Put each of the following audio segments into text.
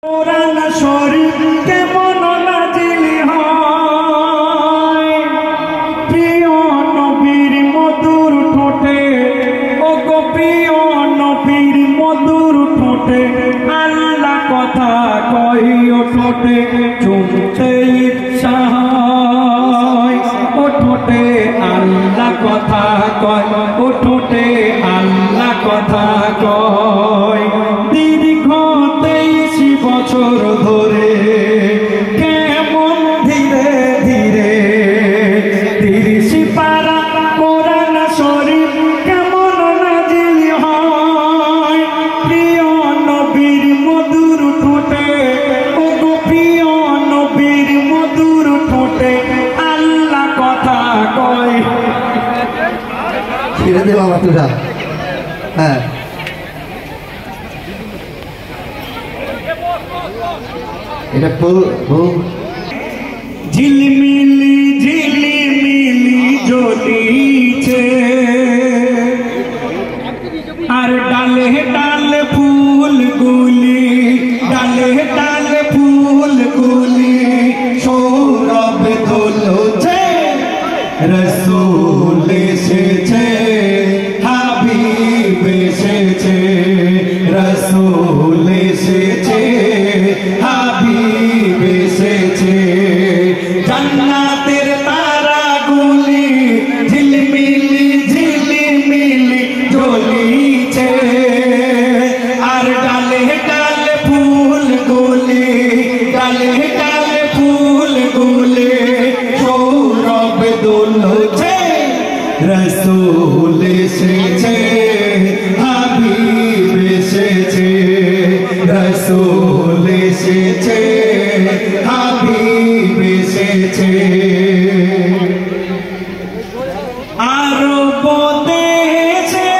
কোরআন শরীফ কেমন নাজিল হয় প্রিয় নবীর মধুর ঠোঁটে, ও গো প্রিয় নবীর মধুর ঠোঁটে আল্লাহ কথা কই ও ঠোঁটে চুমতে ইচ্ছা হয়, ও ঠোঁটে আল্লাহ কথা কয়, ও ঠোঁটে আল্লাহ কথা কয়। দীর্ঘ 23 বছর ধরে কেমন ধীরে ধীরে 30 পারা কোরআন শরীফ কেমন নাজিল হয় প্রিয় নবীর মধুর ঠোঁটে, ও গো প্রিয় নবীর মধুর ঠোঁটে আল্লাহ কথা কয়। ছেড়ে দে বাবা তোরা। হ্যাঁ এটা ঝিলমিলি ঝিলিমিলি জ্বলিছে আর ডালে ডালে ফুলগুলি, ডালে ডালে ফুলগুলি সৌরভ দোলছে, রসূল এসেছে, হাবিব এসেছে, রসূল এসেছে, হাবিব এসেছে। জান্নাতের তারাগুলি ঝিলমিলি ঝিলিমিলি জ্বলিছে আর ডালে ডালে ফুলগুলি, ডালে ডালে ফুলগুলি সৌরভ দোলছে, রসূল এসেছে, হাবিব এসেছে, রসূল এসেছে, হাবিব এসেছে। আরব দেশে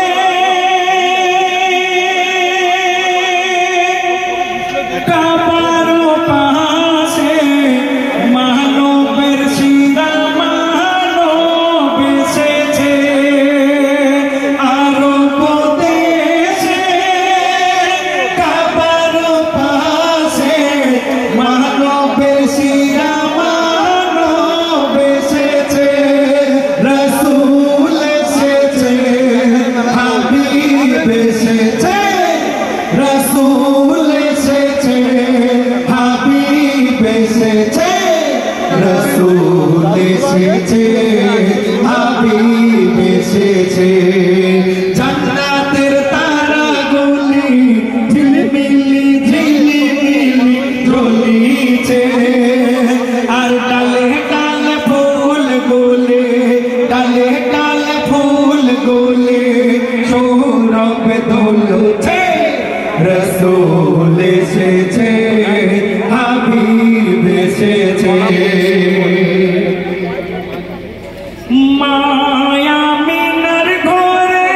কাবার পাশে মানবের শিরা মানব এসেছে, আরব দেশে কাবার পাশে মানবের শিরা মানব এসেছে, রসূল এসেছে, হাবিব এসেছে, রসূল এসেছে, হাবিব এসেছে, রসূল এসেছে, হাবিব এসেছে। জান্নাতের তারাগুলি ঝিলমিলি ঝিলিমিলি জ্বলিছে আর ডালে ডালে ফুলগুলি, ডালে ডালে ফুলগুলি সৌরভ দোলছে, রসূল এসেছে, হাবিব এসেছে। মায়ামিনার ঘরে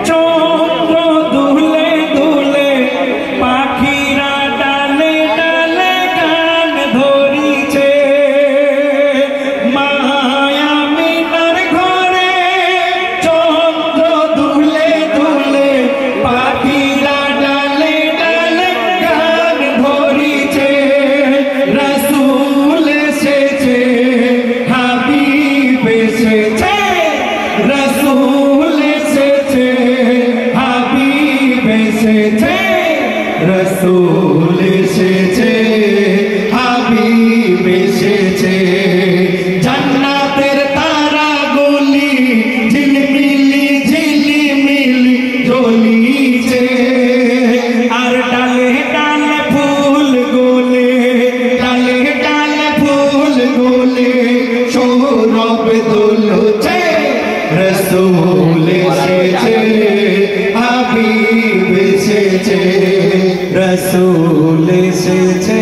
চন্দ্র দুলে দুলে পাখিরা ডালে ডালে গান ধরিছে, মায়ামিনার ঘরে চন্দ্র দুলে দুলে পাখিরা ডালে ডালে গান ধরিছে, রসূল এসেছে, হাবিব এসেছে, রসূল এসেছে, হাবিব এসেছে, রসূল এসেছে, হাবিব এসেছে। জান্নাতের তারাগুলি ঝিলমিলি ঝিলিমিলি জ্বলিছে আর ডালে ডালে ফুলগুলি, ডালে ডালে ফুলগুলি সৌরভ দোলছে, রসূল এসেছে, হাবিব এসেছে, রসূল এসেছে,